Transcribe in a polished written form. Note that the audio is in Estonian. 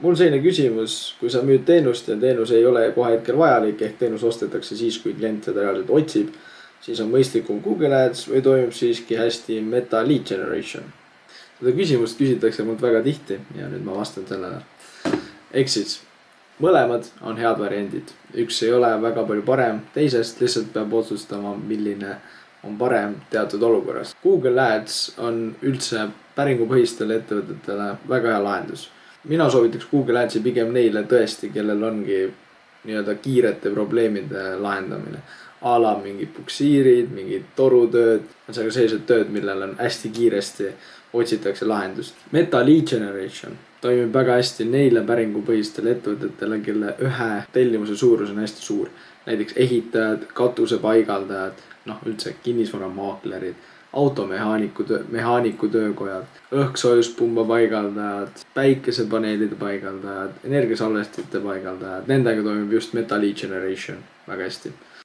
mul selline küsimus, kui sa müüd teenust ja teenus ei ole kohe hetkel vajalik, ehk teenus ostetakse siis, kui klient seda reaalselt otsib, siis on mõistlikum Google Ads või toimub siiski hästi meta lead generation? Seda küsimust küsitakse mult väga tihti ja nüüd ma vastan sellele. Ehk siis, mõlemad on head variandid. Üks ei ole väga palju parem teisest, lihtsalt peab otsustama, milline on parem teatud olukorras. Google Ads on üldse päringupõhistele ettevõtetele väga hea lahendus. Mina soovitaks Google Adsi pigem neile tõesti, kellel ongi nii-öelda kiirete probleemide lahendamine. Ala mingid puksiirid, mingid torutööd, sellised tööd, millel on hästi kiiresti otsitakse lahendust. Meta lead generation toimib väga hästi neile päringupõhistele ettevõtetele, kelle ühe tellimuse suurus on hästi suur. Näiteks ehitajad, katusepaigaldajad, üldse kinnisvaramaaklerid, automehaaniku töökojad, õhksoojuspumba paigaldajad, päikesepaneelide paigaldajad, energiasalvestite paigaldajad. Nendega toimib just Meta lead generation väga hästi.